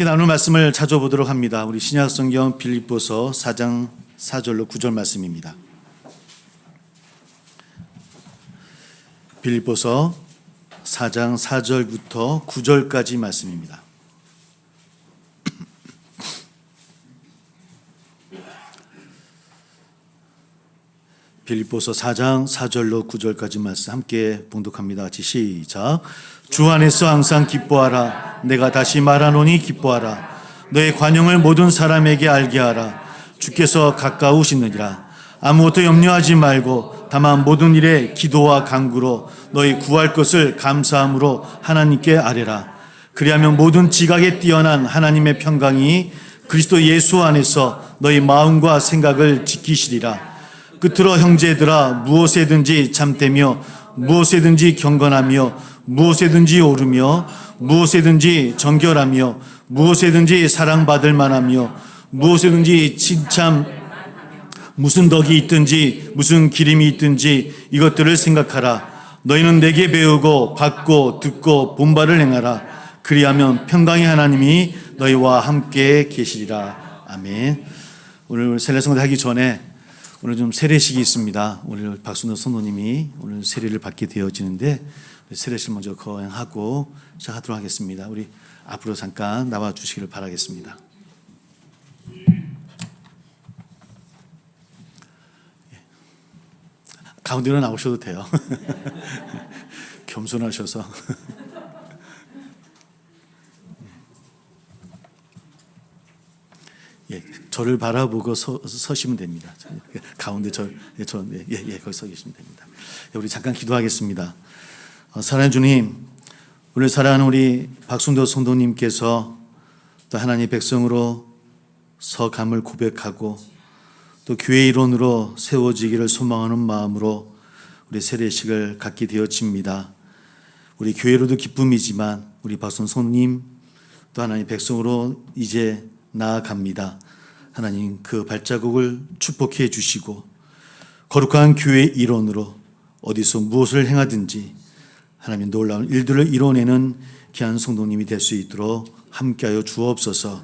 함께 나눌 말씀을 찾아보도록 합니다. 우리 신약성경 빌립보서 4장 4절로 9절 말씀입니다. 빌립보서 4장 4절부터 9절까지 말씀입니다. 빌립보서 4장 4절로 9절까지 말씀 함께 봉독합니다. 같이 시작. 주 안에서 항상 기뻐하라. 내가 다시 말하노니 기뻐하라. 너의 관용을 모든 사람에게 알게 하라. 주께서 가까우시느니라. 아무것도 염려하지 말고 다만 모든 일에 기도와 간구로 너희 구할 것을 감사함으로 하나님께 아뢰라. 그리하면 모든 지각에 뛰어난 하나님의 평강이 그리스도 예수 안에서 너희 마음과 생각을 지키시리라. 끝으로 형제들아, 무엇에든지 참되며 무엇에든지 경건하며 무엇에든지 오르며 무엇에든지 정결하며 무엇에든지 사랑받을 만하며 무엇에든지 칭찬 무슨 덕이 있든지 무슨 기림이 있든지 이것들을 생각하라. 너희는 내게 배우고 받고 듣고 본바를 행하라. 그리하면 평강의 하나님이 너희와 함께 계시리라. 아멘. 오늘 세례성대 하기 전에 오늘 좀 세례식이 있습니다. 오늘 박순호 성도님이 오늘 세례를 받게 되어지는데 세례식 먼저 거행하고 시작하도록 하겠습니다. 우리 앞으로 잠깐 나와 주시기를 바라겠습니다. 가운데로 나오셔도 돼요. 겸손하셔서. 예, 저를 바라보고 서시면 됩니다. 가운데 거기 서 계시면 됩니다. 우리 잠깐 기도하겠습니다. 사랑하는 주님, 오늘 사랑하는 우리 박순도 성도님께서 또 하나님의 백성으로 서감을 고백하고 또 교회 일원으로 세워지기를 소망하는 마음으로 우리 세례식을 갖게 되어집니다. 우리 교회로도 기쁨이지만 우리 박순도 성도님 또 하나님의 백성으로 이제 나아갑니다. 하나님 그 발자국을 축복해 주시고 거룩한 교회 일원으로 어디서 무엇을 행하든지 하나님 놀라운 일들을 이뤄내는 귀한 성도님이 될 수 있도록 함께하여 주옵소서.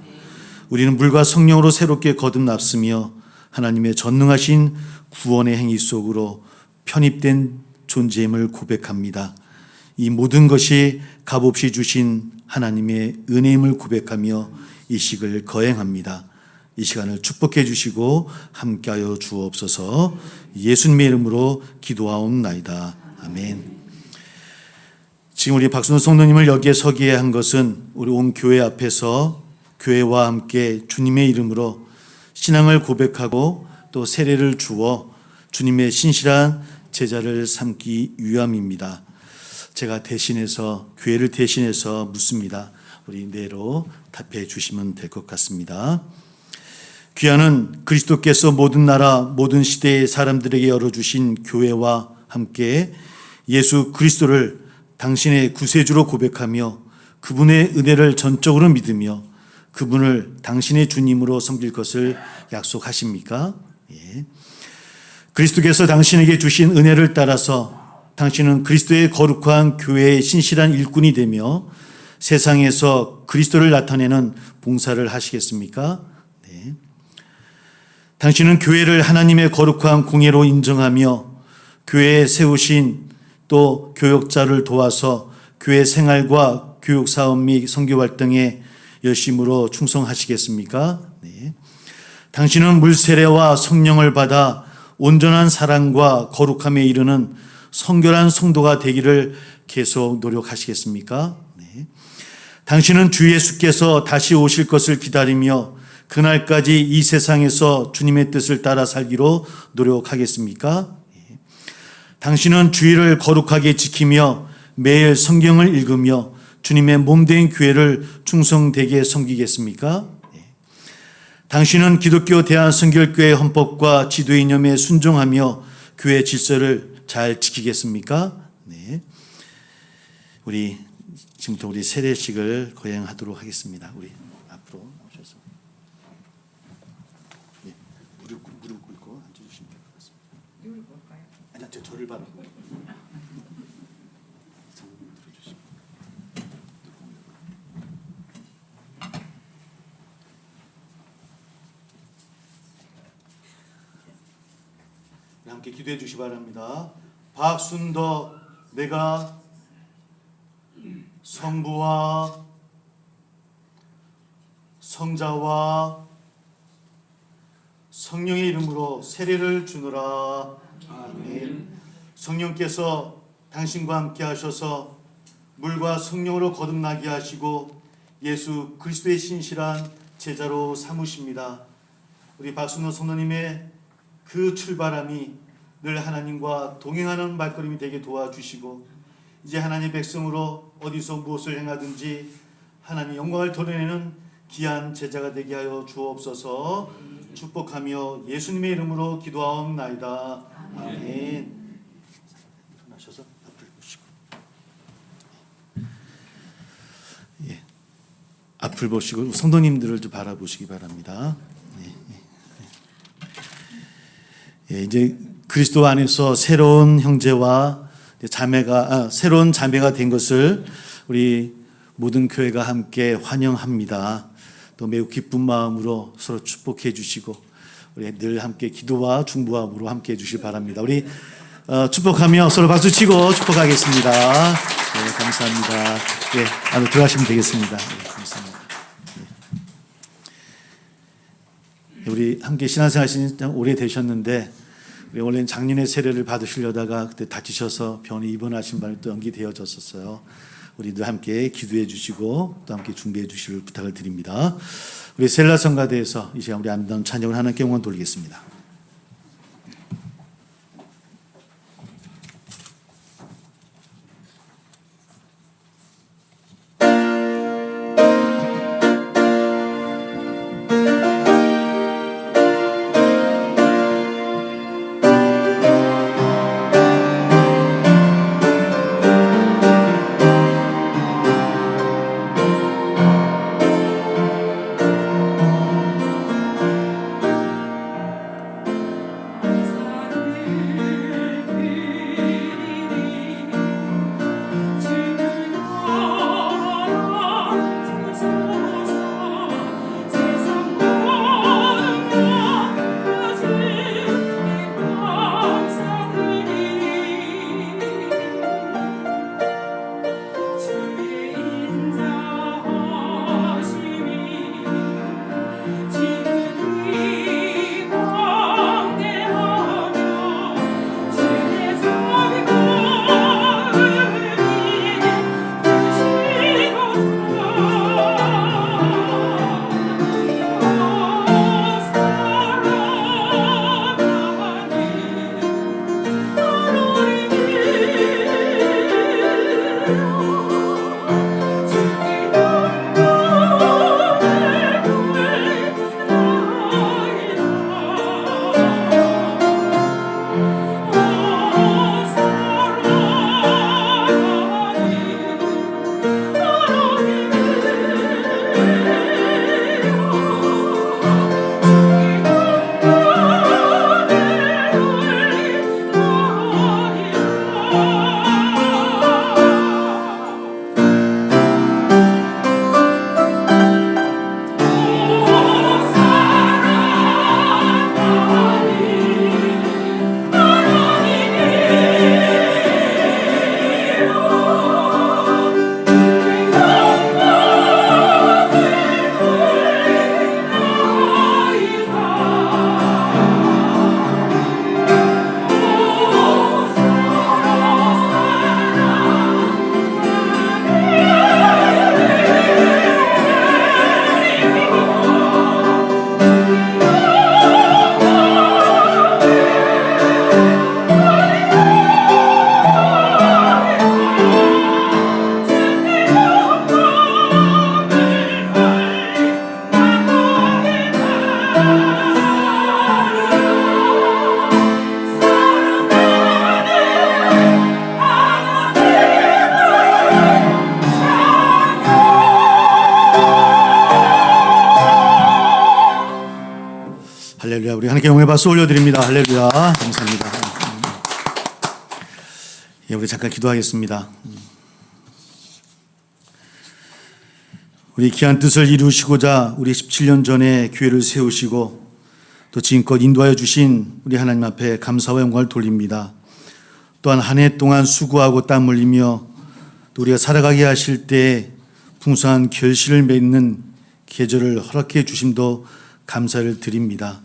우리는 물과 성령으로 새롭게 거듭났으며 하나님의 전능하신 구원의 행위 속으로 편입된 존재임을 고백합니다. 이 모든 것이 값없이 주신 하나님의 은혜임을 고백하며 이 식을 거행합니다. 이 시간을 축복해 주시고 함께하여 주옵소서. 예수님의 이름으로 기도하옵나이다. 아멘. 지금 우리 박순호 성도님을 여기에 서게 한 것은 우리 온 교회 앞에서 교회와 함께 주님의 이름으로 신앙을 고백하고 또 세례를 주어 주님의 신실한 제자를 삼기 위함입니다. 제가 대신해서 교회를 대신해서 묻습니다. 우리 내로 답해 주시면 될 것 같습니다. 귀하는 그리스도께서 모든 나라 모든 시대의 사람들에게 열어주신 교회와 함께 예수 그리스도를 당신의 구세주로 고백하며 그분의 은혜를 전적으로 믿으며 그분을 당신의 주님으로 섬길 것을 약속하십니까? 예. 그리스도께서 당신에게 주신 은혜를 따라서 당신은 그리스도의 거룩한 교회의 신실한 일꾼이 되며 세상에서 그리스도를 나타내는 봉사를 하시겠습니까? 네. 당신은 교회를 하나님의 거룩한 공예로 인정하며 교회에 세우신 또 교역자를 도와서 교회 생활과 교육사업 및 선교 활동에 열심으로 충성하시겠습니까? 네. 당신은 물세례와 성령을 받아 온전한 사랑과 거룩함에 이르는 성결한 성도가 되기를 계속 노력하시겠습니까? 네. 당신은 주 예수께서 다시 오실 것을 기다리며 그날까지 이 세상에서 주님의 뜻을 따라 살기로 노력하겠습니까? 네. 당신은 주일을 거룩하게 지키며 매일 성경을 읽으며 주님의 몸된 교회를 충성되게 섬기겠습니까? 네. 당신은 기독교 대한성결교회 헌법과 지도의 이념에 순종하며 교회 질서를 잘 지키겠습니까? 네. 우리 지금부터 우리 세례식을 거행하도록 하겠습니다. 우리 앞으로 오셔서 네. 무릎 꿇고 앉아주시면 될 것 같습니다. 이걸 볼까요? 아니요, 저를 바라보고. 함께 기도해 주시기 바랍니다. 박순더 내가 성부와 성자와 성령의 이름으로 세례를 주노라. 아멘. 성령께서 당신과 함께 하셔서 물과 성령으로 거듭나게 하시고 예수 그리스도의 신실한 제자로 삼으십니다. 우리 박순호 성도님의 그 출발함이 늘 하나님과 동행하는 발걸음이 되게 도와주시고 이제 하나님의 백성으로 어디서 무엇을 행하든지 하나님 영광을 드러내는 귀한 제자가 되게 하여 주옵소서. 축복하며 예수님의 이름으로 기도하옵나이다. 아멘. 일어나셔서 앞을 보시고 앞을 보시고 성도님들을 좀 바라보시기 바랍니다. 이제 그리스도 안에서 새로운 형제와 새로운 자매가 된 것을 우리 모든 교회가 함께 환영합니다. 또 매우 기쁜 마음으로 서로 축복해 주시고 우리 늘 함께 기도와 중보함으로 함께 해 주시기 바랍니다. 우리 축복하며 서로 박수 치고 축복하겠습니다. 네, 감사합니다. 네, 안으로 들어가시면 되겠습니다. 네, 감사합니다. 네. 우리 함께 신앙생활 하신 지 오래 되셨는데 우리 원래는 작년에 세례를 받으시려다가 그때 다치셔서 병원에 입원하신 바람에 또 연기되어졌었어요. 우리도 함께 기도해 주시고 또 함께 준비해 주시길 부탁을 드립니다. 우리 셀라 성가대에서 이 시간 우리 아름다운 찬양을 하나님께 영광 돌리겠습니다. 할렐루야. 우리 하나님께 영광의 박수 올려드립니다. 할렐루야. 감사합니다. 예, 우리 잠깐 기도하겠습니다. 우리 귀한 뜻을 이루시고자 우리 17년 전에 교회를 세우시고 또 또 지금껏 인도하여 주신 우리 하나님 앞에 감사와 영광을 돌립니다. 또한 한 해 동안 수고하고 땀 흘리며 또 우리가 살아가게 하실 때 풍성한 결실을 맺는 계절을 허락해 주심도 감사를 드립니다.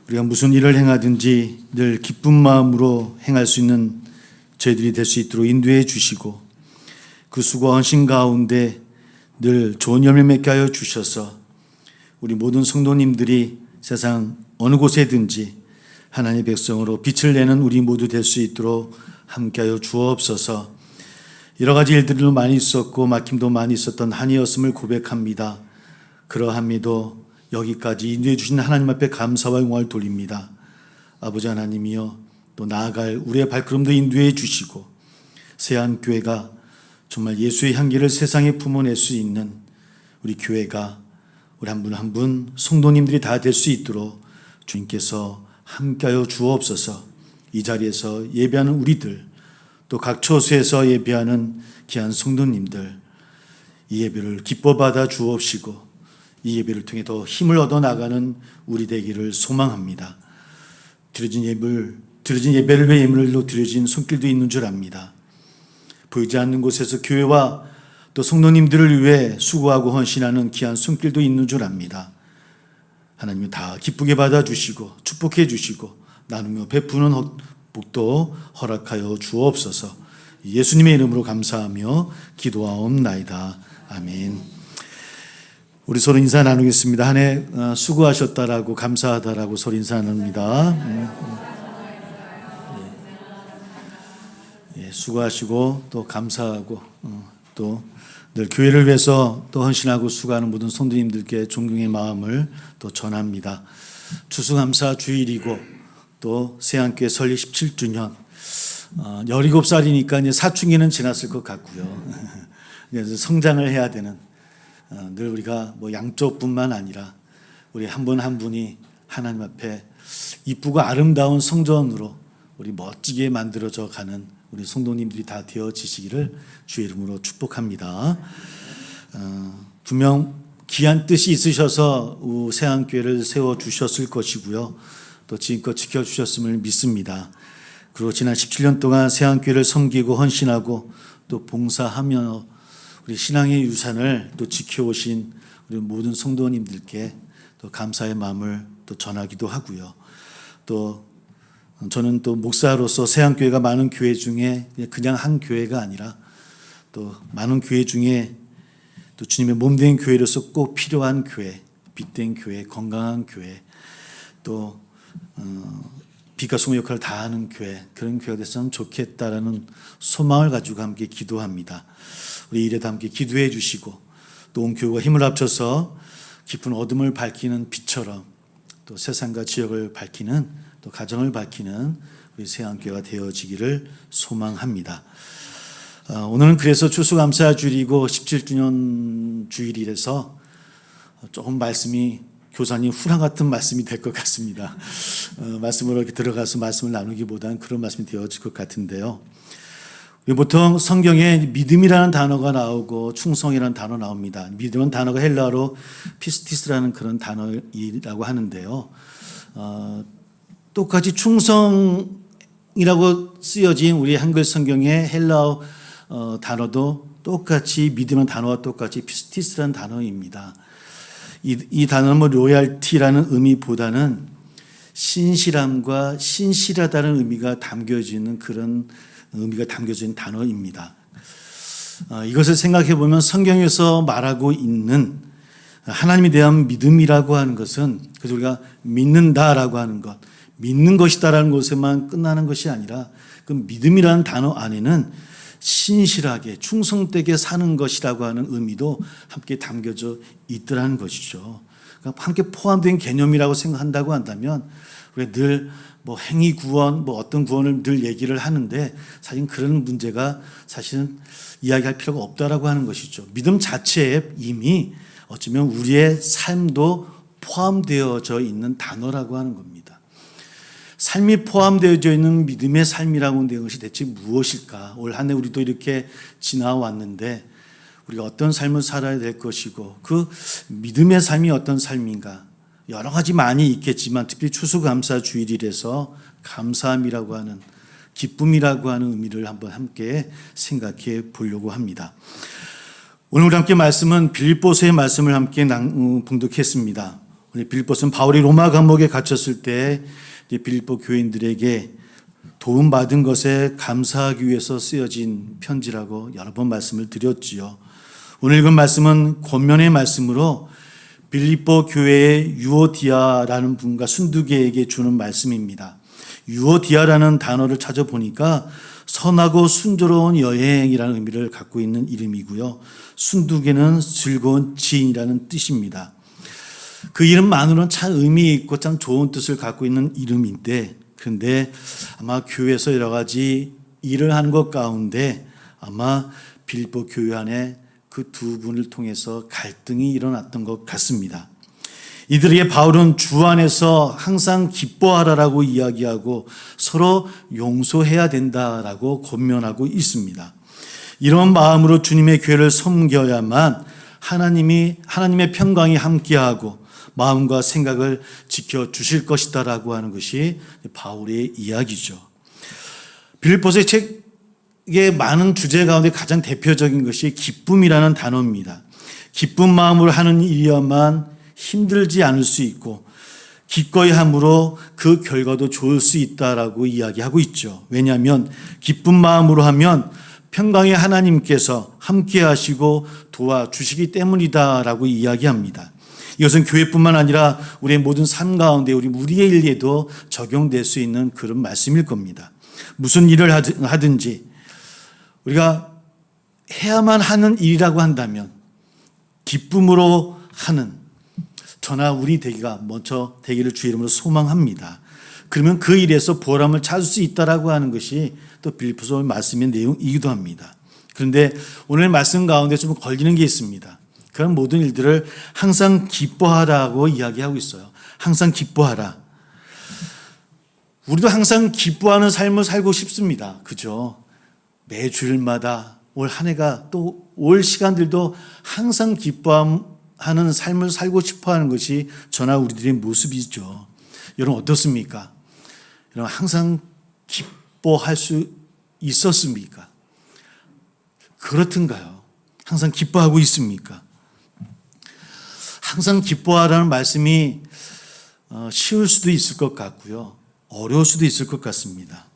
우리가 무슨 일을 행하든지 늘 기쁜 마음으로 행할 수 있는 저희들이 될 수 있도록 인도해 주시고 그 수고와 헌신 가운데 늘 좋은 열매 맺게 하여 주셔서 우리 모든 성도님들이 세상 어느 곳에든지 하나님의 백성으로 빛을 내는 우리 모두 될 수 있도록 함께하여 주옵소서. 여러 가지 일들도 많이 있었고 막힘도 많이 있었던 한 해였음을 고백합니다. 그러함에도 여기까지 인도해 주신 하나님 앞에 감사와 영광을 돌립니다. 아버지 하나님이여, 또 나아갈 우리의 발걸음도 인도해 주시고 세안교회가 정말 예수의 향기를 세상에 품어낼 수 있는 우리 교회가 우리 한 분 한 분 성도님들이 다 될 수 있도록 주님께서 함께하여 주옵소서. 이 자리에서 예배하는 우리들, 또 각 처소에서 예배하는 귀한 성도님들, 이 예배를 기뻐 받아 주옵시고 이 예배를 통해 더 힘을 얻어 나가는 우리 되기를 소망합니다. 드려진 예배를 위해 예물로 드려진 손길도 있는 줄 압니다. 보이지 않는 곳에서 교회와 또 성도님들을 위해 수고하고 헌신하는 귀한 손길도 있는 줄 압니다. 하나님이 다 기쁘게 받아주시고 축복해 주시고 나누며 베푸는 복도 허락하여 주옵소서. 예수님의 이름으로 감사하며 기도하옵나이다. 아멘. 우리 서로 인사 나누겠습니다. 한 해 수고하셨다라고 감사하다라고 서로 인사 나눕니다. 수고하시고 또 감사하고 또 늘 교회를 위해서 또 헌신하고 수고하는 모든 성도님들께 존경의 마음을 또 전합니다. 추수감사 주일이고 또 세안교회 설립 17주년 17살이니까 이제 사춘기는 지났을 것 같고요. 그래서 성장을 해야 되는 늘 우리가 뭐 양쪽뿐만 아니라 우리 한 분 한 분이 하나님 앞에 이쁘고 아름다운 성전으로 우리 멋지게 만들어져 가는 우리 성도님들이 다 되어지시기를 주의 이름으로 축복합니다. 분명 귀한 뜻이 있으셔서 세안교회를 세워주셨을 것이고요. 또 지금껏 지켜주셨음을 믿습니다. 그리고 지난 17년 동안 세안교회를 섬기고 헌신하고 또 봉사하며 우리 신앙의 유산을 또 지켜오신 우리 모든 성도님들께 또 감사의 마음을 또 전하기도 하고요. 또 저는 또 목사로서 세안교회가 많은 교회 중에 그냥 한 교회가 아니라 또 많은 교회 중에 또 주님의 몸된 교회로서 꼭 필요한 교회, 빛된 교회, 건강한 교회, 또 빛과 소금의 역할을 다하는 교회, 그런 교회가 됐으면 좋겠다라는 소망을 가지고 함께 기도합니다. 우리 일에도 함께 기도해 주시고 또 온 교회가 힘을 합쳐서 깊은 어둠을 밝히는 빛처럼 또 세상과 지역을 밝히는 또 가정을 밝히는 우리 세안교회가 되어지기를 소망합니다. 오늘은 그래서 추수감사 주일이고 17주년 주일이라서 조금 말씀이 교사님 훈화 같은 말씀이 될 것 같습니다. 말씀으로 이렇게 들어가서 말씀을 나누기보다는 그런 말씀이 되어질 것 같은데요. 보통 성경에 믿음이라는 단어가 나오고 충성이라는 단어 나옵니다. 믿음은 단어가 헬라어로 피스티스라는 그런 단어이라고 하는데요. 똑같이 충성이라고 쓰여진 우리 한글 성경의 헬라어 단어도 똑같이 믿음의 단어와 똑같이 피스티스라는 단어입니다. 이 단어는 뭐 로얄티라는 의미보다는 신실함과 신실하다는 의미가 담겨지는 그런 의미가 담겨진 단어입니다. 이것을 생각해 보면 성경에서 말하고 있는 하나님에 대한 믿음이라고 하는 것은 그래서 우리가 믿는다라고 하는 것, 믿는 것이다라는 것에만 끝나는 것이 아니라 그 믿음이라는 단어 안에는 신실하게 충성되게 사는 것이라고 하는 의미도 함께 담겨져 있더라는 것이죠. 그러니까 함께 포함된 개념이라고 생각한다고 한다면 우리가 늘 뭐 행위 구원, 뭐 어떤 구원을 늘 얘기를 하는데 사실 그런 문제가 사실은 이야기할 필요가 없다라고 하는 것이죠. 믿음 자체에 이미 어쩌면 우리의 삶도 포함되어져 있는 단어라고 하는 겁니다. 삶이 포함되어져 있는 믿음의 삶이라고 하는 것이 대체 무엇일까? 올 한 해 우리도 이렇게 지나왔는데 우리가 어떤 삶을 살아야 될 것이고 그 믿음의 삶이 어떤 삶인가? 여러 가지 많이 있겠지만 특히 추수감사 주일이라서 감사함이라고 하는, 기쁨이라고 하는 의미를 한번 함께 생각해 보려고 합니다. 오늘 우리 함께 말씀은 빌립보서의 말씀을 함께 봉독했습니다. 빌립보서는 바울이 로마 감옥에 갇혔을 때 빌립보 교인들에게 도움받은 것에 감사하기 위해서 쓰여진 편지라고 여러 번 말씀을 드렸지요. 오늘 읽은 말씀은 권면의 말씀으로 빌립보 교회의 유오디아라는 분과 순두계에게 주는 말씀입니다. 유오디아라는 단어를 찾아보니까 선하고 순조로운 여행이라는 의미를 갖고 있는 이름이고요. 순두계는 즐거운 지인이라는 뜻입니다. 그 이름만으로는 참 의미 있고 참 좋은 뜻을 갖고 있는 이름인데, 그런데 아마 교회에서 여러 가지 일을 하는 것 가운데 아마 빌립보 교회 안에 그 두 분을 통해서 갈등이 일어났던 것 같습니다. 이들에게 바울은 주 안에서 항상 기뻐하라라고 이야기하고 서로 용서해야 된다라고 권면하고 있습니다. 이런 마음으로 주님의 교회를 섬겨야만 하나님의 평강이 함께하고 마음과 생각을 지켜주실 것이다라고 하는 것이 바울의 이야기죠. 빌립보서의 책의 많은 주제 가운데 가장 대표적인 것이 기쁨이라는 단어입니다. 기쁜 마음으로 하는 일이야만 힘들지 않을 수 있고 기꺼이 함으로 그 결과도 좋을 수 있다라고 이야기하고 있죠. 왜냐하면 기쁜 마음으로 하면 평강의 하나님께서 함께 하시고 도와주시기 때문이다라고 이야기합니다. 이것은 교회뿐만 아니라 우리의 모든 삶 가운데 우리의 일에도 적용될 수 있는 그런 말씀일 겁니다. 무슨 일을 하든지 우리가 해야만 하는 일이라고 한다면 기쁨으로 하는 저나 우리 되기가 먼저 되기를 주의 이름으로 소망합니다. 그러면 그 일에서 보람을 찾을 수 있다라고 하는 것이 또 빌립보서 말씀의 내용이기도 합니다. 그런데 오늘 말씀 가운데 좀 걸리는 게 있습니다. 그런 모든 일들을 항상 기뻐하라고 이야기하고 있어요. 항상 기뻐하라. 우리도 항상 기뻐하는 삶을 살고 싶습니다. 그죠? 매 주일마다 올 한 해가 또 올 시간들도 항상 기뻐하는 삶을 살고 싶어하는 것이 저나 우리들의 모습이죠. 여러분 어떻습니까? 여러분 항상 기뻐할 수 있었습니까? 그렇든가요? 항상 기뻐하고 있습니까? 항상 기뻐하라는 말씀이 쉬울 수도 있을 것 같고요. 어려울 수도 있을 것 같습니다.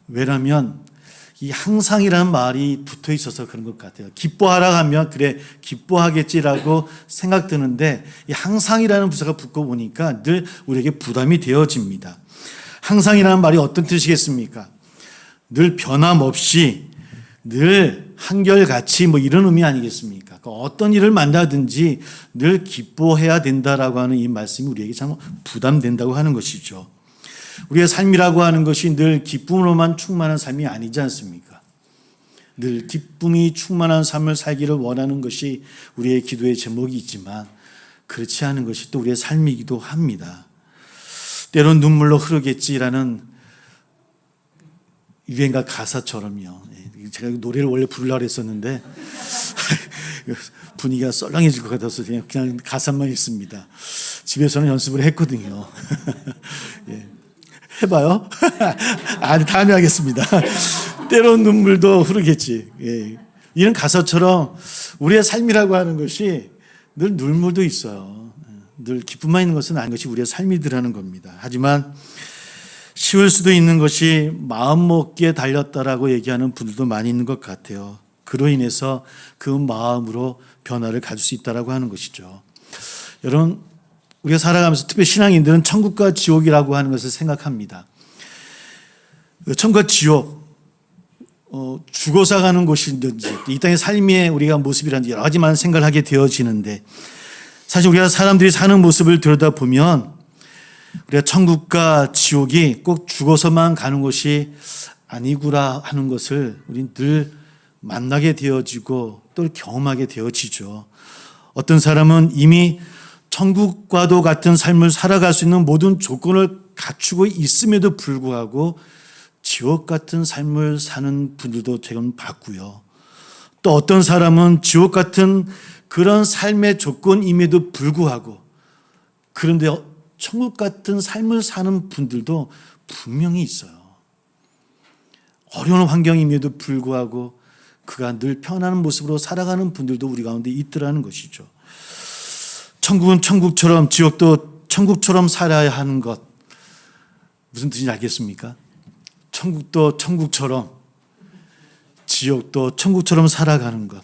왜냐하면 이 항상이라는 말이 붙어 있어서 그런 것 같아요. 기뻐하라 하면 그래 기뻐하겠지라고 생각드는데 이 항상이라는 부사가 붙고 보니까 늘 우리에게 부담이 되어집니다. 항상이라는 말이 어떤 뜻이겠습니까? 늘 변함없이 늘 한결같이 이런 의미 아니겠습니까? 어떤 일을 만나든지 늘 기뻐해야 된다라고 하는 이 말씀이 우리에게 참 부담된다고 하는 것이죠. 우리의 삶이라고 하는 것이 늘 기쁨으로만 충만한 삶이 아니지 않습니까? 늘 기쁨이 충만한 삶을 살기를 원하는 것이 우리의 기도의 제목이 있지만 그렇지 않은 것이 또 우리의 삶이기도 합니다. 때론 눈물로 흐르겠지라는 유행가 가사처럼요. 제가 노래를 원래 부르려고 했었는데 분위기가 썰렁해질 것 같아서 그냥 가사만 읽습니다. 집에서는 연습을 했거든요. 예. 해봐요? 아니, 다음에 하겠습니다. 때론 눈물도 흐르겠지. 예. 이런 가사처럼 우리의 삶이라고 하는 것이 늘 눈물도 있어요. 늘 기쁨만 있는 것은 아닌 것이 우리의 삶이더라는 겁니다. 하지만 쉬울 수도 있는 것이 마음먹기에 달렸다라고 얘기하는 분들도 많이 있는 것 같아요. 그로 인해서 그 마음으로 변화를 가질 수 있다라고 하는 것이죠. 여러분, 우리가 살아가면서 특히 신앙인들은 천국과 지옥이라고 하는 것을 생각합니다. 천국과 지옥, 죽어서 가는 곳이든지 이 땅의 삶의 우리가 모습이라든지 여러 가지만 생각을 하게 되어지는데 사실 우리가 사람들이 사는 모습을 들여다보면 우리가 천국과 지옥이 꼭 죽어서만 가는 것이 아니구나 하는 것을 우리는 늘 만나게 되어지고 또 경험하게 되어지죠. 어떤 사람은 이미 천국과도 같은 삶을 살아갈 수 있는 모든 조건을 갖추고 있음에도 불구하고 지옥 같은 삶을 사는 분들도 제가 봤고요. 또 어떤 사람은 지옥 같은 그런 삶의 조건임에도 불구하고 그런데 천국 같은 삶을 사는 분들도 분명히 있어요. 어려운 환경임에도 불구하고 그가 늘 편안한 모습으로 살아가는 분들도 우리 가운데 있더라는 것이죠. 천국은 천국처럼, 지옥도 천국처럼 살아야 하는 것, 무슨 뜻인지 알겠습니까? 천국도 천국처럼, 지옥도 천국처럼 살아가는 것,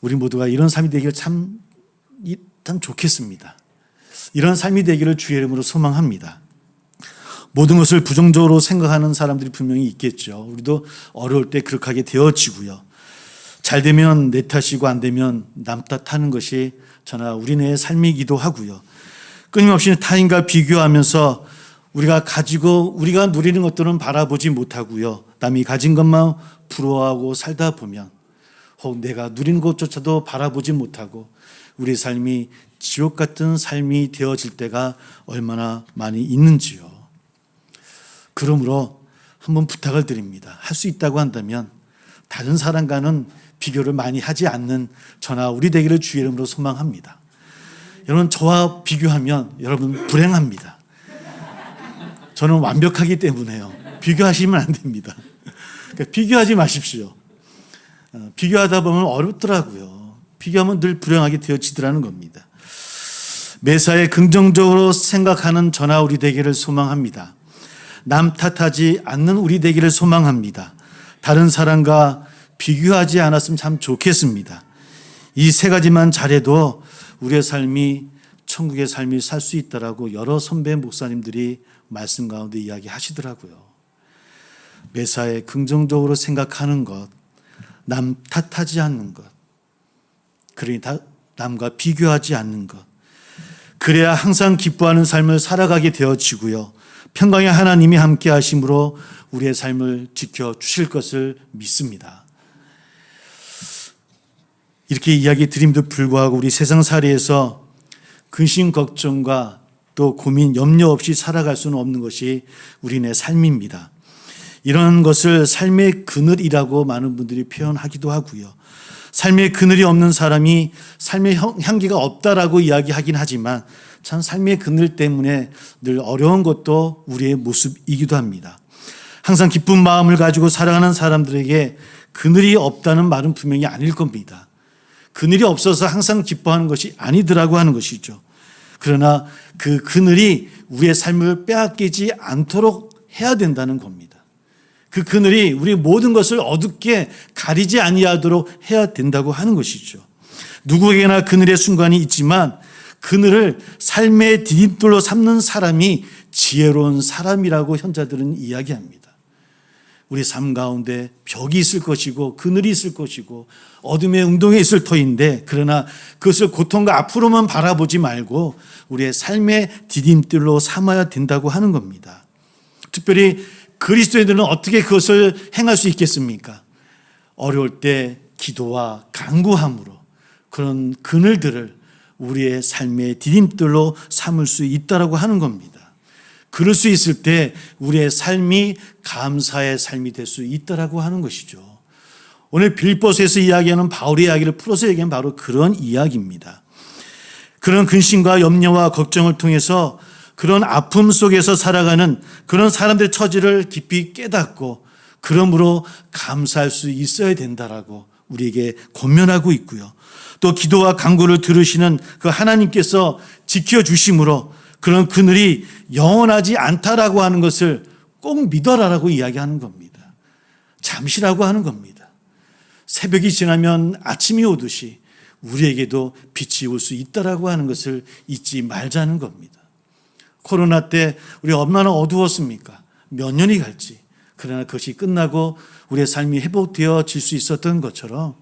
우리 모두가 이런 삶이 되기를 참 좋겠습니다. 이런 삶이 되기를 주의 이름으로 소망합니다. 모든 것을 부정적으로 생각하는 사람들이 분명히 있겠죠. 우리도 어려울 때 그렇게 하게 되어지고요. 잘 되면 내 탓이고 안 되면 남 탓하는 것이 저나 우리네의 삶이기도 하고요. 끊임없이 타인과 비교하면서 우리가 누리는 것들은 바라보지 못하고요. 남이 가진 것만 부러워하고 살다 보면 혹 내가 누리는 것조차도 바라보지 못하고 우리의 삶이 지옥 같은 삶이 되어질 때가 얼마나 많이 있는지요. 그러므로 한번 부탁을 드립니다. 할 수 있다고 한다면 다른 사람과는 비교를 많이 하지 않는 저나 우리 되기를 주의 이름으로 소망합니다. 여러분, 저와 비교하면 여러분 불행합니다. 저는 완벽하기 때문에요. 비교하시면 안 됩니다. 그러니까 비교하지 마십시오. 비교하다 보면 어렵더라고요. 비교하면 늘 불행하게 되어지더라는 겁니다. 매사에 긍정적으로 생각하는 저나 우리 되기를 소망합니다. 남 탓하지 않는 우리 되기를 소망합니다. 다른 사람과 비교하지 않았으면 참 좋겠습니다. 이 세 가지만 잘해도 우리의 삶이 천국의 삶을 살 수 있다라고 여러 선배 목사님들이 말씀 가운데 이야기하시더라고요. 매사에 긍정적으로 생각하는 것, 남 탓하지 않는 것, 그러니까 남과 비교하지 않는 것, 그래야 항상 기뻐하는 삶을 살아가게 되어지고요. 평강의 하나님이 함께 하심으로 우리의 삶을 지켜주실 것을 믿습니다. 이렇게 이야기 드림에도 불구하고 우리 세상살이에서 근심 걱정과 또 고민 염려 없이 살아갈 수는 없는 것이 우리네 삶입니다. 이런 것을 삶의 그늘이라고 많은 분들이 표현하기도 하고요. 삶의 그늘이 없는 사람이 삶의 향기가 없다라고 이야기하긴 하지만 참 삶의 그늘 때문에 늘 어려운 것도 우리의 모습이기도 합니다. 항상 기쁜 마음을 가지고 살아가는 사람들에게 그늘이 없다는 말은 분명히 아닐 겁니다. 그늘이 없어서 항상 기뻐하는 것이 아니더라고 하는 것이죠. 그러나 그 그늘이 우리의 삶을 빼앗기지 않도록 해야 된다는 겁니다. 그 그늘이 우리 모든 것을 어둡게 가리지 아니하도록 해야 된다고 하는 것이죠. 누구에게나 그늘의 순간이 있지만 그늘을 삶의 디딤돌로 삼는 사람이 지혜로운 사람이라고 현자들은 이야기합니다. 우리 삶 가운데 벽이 있을 것이고 그늘이 있을 것이고 어둠의 운동에 있을 터인데, 그러나 그것을 고통과 앞으로만 바라보지 말고 우리의 삶의 디딤돌로 삼아야 된다고 하는 겁니다. 특별히 그리스도인들은 어떻게 그것을 행할 수 있겠습니까? 어려울 때 기도와 간구함으로 그런 그늘들을 우리의 삶의 디딤돌로 삼을 수 있다라고 하는 겁니다. 그럴 수 있을 때 우리의 삶이 감사의 삶이 될 수 있다라고 하는 것이죠. 오늘 빌립보서에서 이야기하는 바울의 이야기를 풀어서 얘기하면 바로 그런 이야기입니다. 그런 근심과 염려와 걱정을 통해서 그런 아픔 속에서 살아가는 그런 사람들의 처지를 깊이 깨닫고 그러므로 감사할 수 있어야 된다라고 우리에게 권면하고 있고요. 또 기도와 간구를 들으시는 그 하나님께서 지켜주심으로 그런 그늘이 영원하지 않다라고 하는 것을 꼭 믿어라라고 이야기하는 겁니다. 잠시라고 하는 겁니다. 새벽이 지나면 아침이 오듯이 우리에게도 빛이 올 수 있다라고 하는 것을 잊지 말자는 겁니다. 코로나 때 우리 얼마나 어두웠습니까? 몇 년이 갈지. 그러나 그것이 끝나고 우리의 삶이 회복되어질 수 있었던 것처럼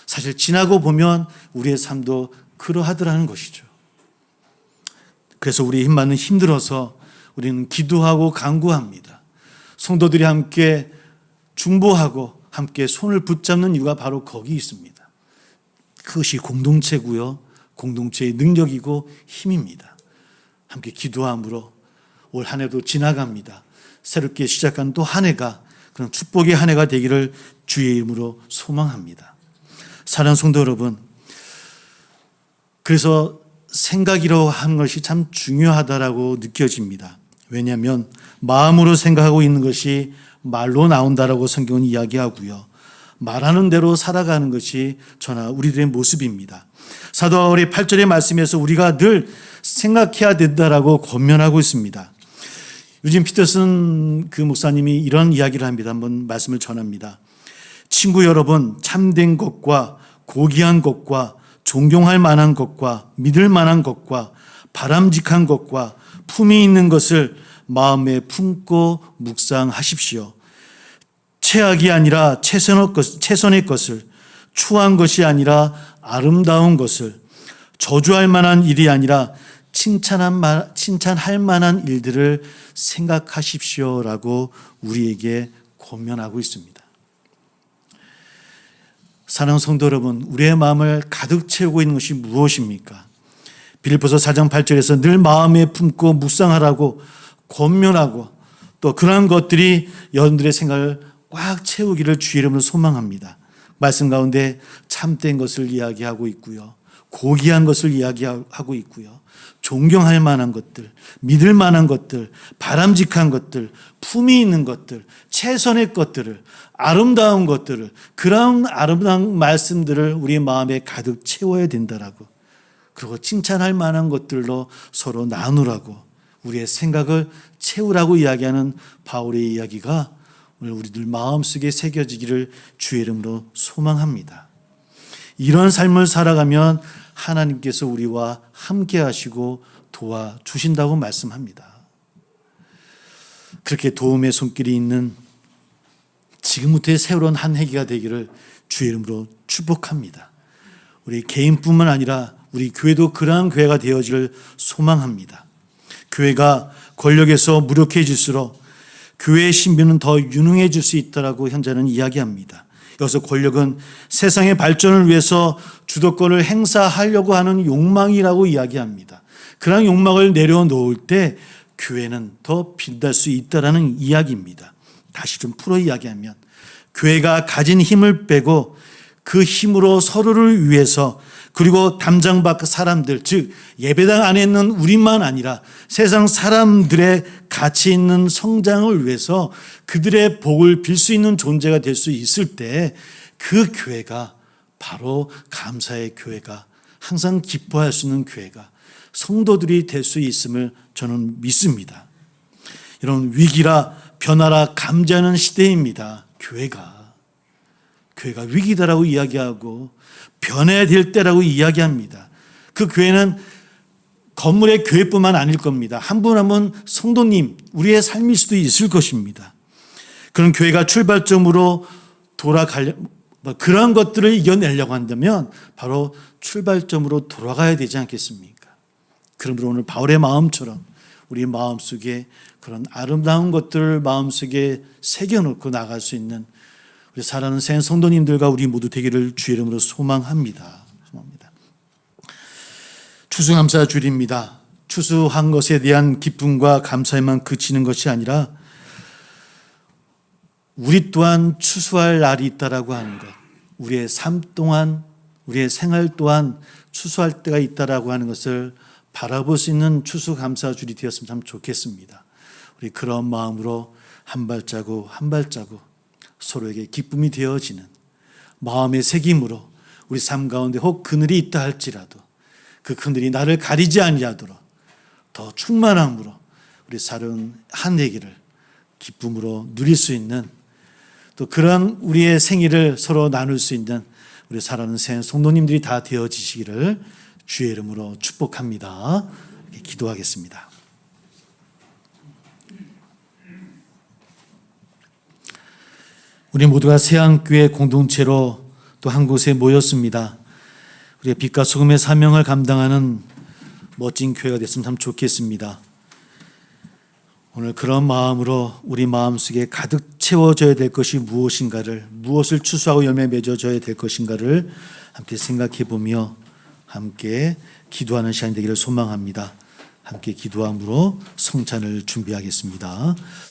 사실 지나고 보면 우리의 삶도 그러하더라는 것이죠. 그래서 우리 힘만은 힘들어서 우리는 기도하고 간구합니다. 성도들이 함께 중보하고 함께 손을 붙잡는 이유가 바로 거기 있습니다. 그것이 공동체고요. 공동체의 능력이고 힘입니다. 함께 기도함으로 올 한 해도 지나갑니다. 새롭게 시작한 또 한 해가 그런 축복의 한 해가 되기를 주의 이름으로 소망합니다. 사랑하는 성도 여러분, 그래서 생각이라고 하는 것이 참 중요하다라고 느껴집니다. 왜냐하면 마음으로 생각하고 있는 것이 말로 나온다라고 성경은 이야기하고요. 말하는 대로 살아가는 것이 저나 우리들의 모습입니다. 사도 바울이 8절의 말씀에서 우리가 늘 생각해야 된다라고 권면하고 있습니다. 유진 피터슨 그 목사님이 이런 이야기를 합니다. 한번 말씀을 전합니다. 친구 여러분, 참된 것과 고귀한 것과 존경할 만한 것과 믿을 만한 것과 바람직한 것과 품이 있는 것을 마음에 품고 묵상하십시오. 최악이 아니라 최선의 것을, 추한 것이 아니라 아름다운 것을, 저주할 만한 일이 아니라 칭찬할 만한 일들을 생각하십시오라고 우리에게 권면하고 있습니다. 사랑하는 성도 여러분, 우리의 마음을 가득 채우고 있는 것이 무엇입니까? 빌립보서 4장 8절에서 늘 마음에 품고 묵상하라고 권면하고 또 그러한 것들이 여러분들의 생각을 꽉 채우기를 주의 이름으로 소망합니다. 말씀 가운데 참된 것을 이야기하고 있고요. 고귀한 것을 이야기하고 있고요. 존경할 만한 것들, 믿을 만한 것들, 바람직한 것들, 품이 있는 것들, 최선의 것들을, 아름다운 것들을, 그런 아름다운 말씀들을 우리 마음에 가득 채워야 된다라고. 그리고 칭찬할 만한 것들로 서로 나누라고, 우리의 생각을 채우라고 이야기하는 바울의 이야기가 오늘 우리들 마음속에 새겨지기를 주의 이름으로 소망합니다. 이런 삶을 살아가면 하나님께서 우리와 함께 하시고 도와주신다고 말씀합니다. 그렇게 도움의 손길이 있는 지금부터의 새로운 한 해기가 되기를 주의 이름으로 축복합니다. 우리 개인뿐만 아니라 우리 교회도 그러한 교회가 되어지를 소망합니다. 교회가 권력에서 무력해질수록 교회의 신비는 더 유능해질 수 있다라고 현자는 이야기합니다. 여기서 권력은 세상의 발전을 위해서 주도권을 행사하려고 하는 욕망이라고 이야기합니다. 그런 욕망을 내려놓을 때 교회는 더 빛날 수 있다라는 이야기입니다. 다시 좀 풀어 이야기하면 교회가 가진 힘을 빼고 그 힘으로 서로를 위해서 그리고 담장 밖 사람들, 즉 예배당 안에 있는 우리만 아니라 세상 사람들의 가치 있는 성장을 위해서 그들의 복을 빌 수 있는 존재가 될 수 있을 때 그 교회가 바로 감사의 교회가, 항상 기뻐할 수 있는 교회가, 성도들이 될 수 있음을 저는 믿습니다. 이런 위기라 변화라 감지하는 시대입니다. 교회가 위기다라고 이야기하고 변해야 될 때라고 이야기합니다. 그 교회는 건물의 교회뿐만 아닐 겁니다. 한 분 한 분 성도님, 우리의 삶일 수도 있을 것입니다. 그런 교회가 출발점으로 그런 것들을 이겨내려고 한다면 바로 출발점으로 돌아가야 되지 않겠습니까? 그러므로 오늘 바울의 마음처럼 우리 마음속에 그런 아름다운 것들을 마음속에 새겨놓고 나갈 수 있는 우리 사랑하는 새 성도님들과 우리 모두 되기를 주의 이름으로 소망합니다. 추수감사 주일입니다. 추수한 것에 대한 기쁨과 감사에만 그치는 것이 아니라 우리 또한 추수할 날이 있다라고 하는 것, 우리의 삶 동안, 우리의 생활 또한 추수할 때가 있다라고 하는 것을 바라볼 수 있는 추수감사 주일이 되었으면 참 좋겠습니다. 우리 그런 마음으로 한 발자국 한 발자국 서로에게 기쁨이 되어지는 마음의 새김으로 우리 삶 가운데 혹 그늘이 있다 할지라도 그 그늘이 나를 가리지 아니하도록 더 충만함으로 우리 살은 한 해기를 기쁨으로 누릴 수 있는, 또 그런 우리의 생일을 서로 나눌 수 있는 우리 사랑하는 새 성도님들이 다 되어지시기를 주의 이름으로 축복합니다. 기도하겠습니다. 우리 모두가 새안교회 공동체로 또 한 곳에 모였습니다. 우리의 빛과 소금의 사명을 감당하는 멋진 교회가 됐으면 참 좋겠습니다. 오늘 그런 마음으로 우리 마음속에 가득 채워져야 될 것이 무엇인가를, 무엇을 추수하고 열매 맺어져야 될 것인가를 함께 생각해 보며 함께 기도하는 시간이 되기를 소망합니다. 함께 기도함으로 성찬을 준비하겠습니다.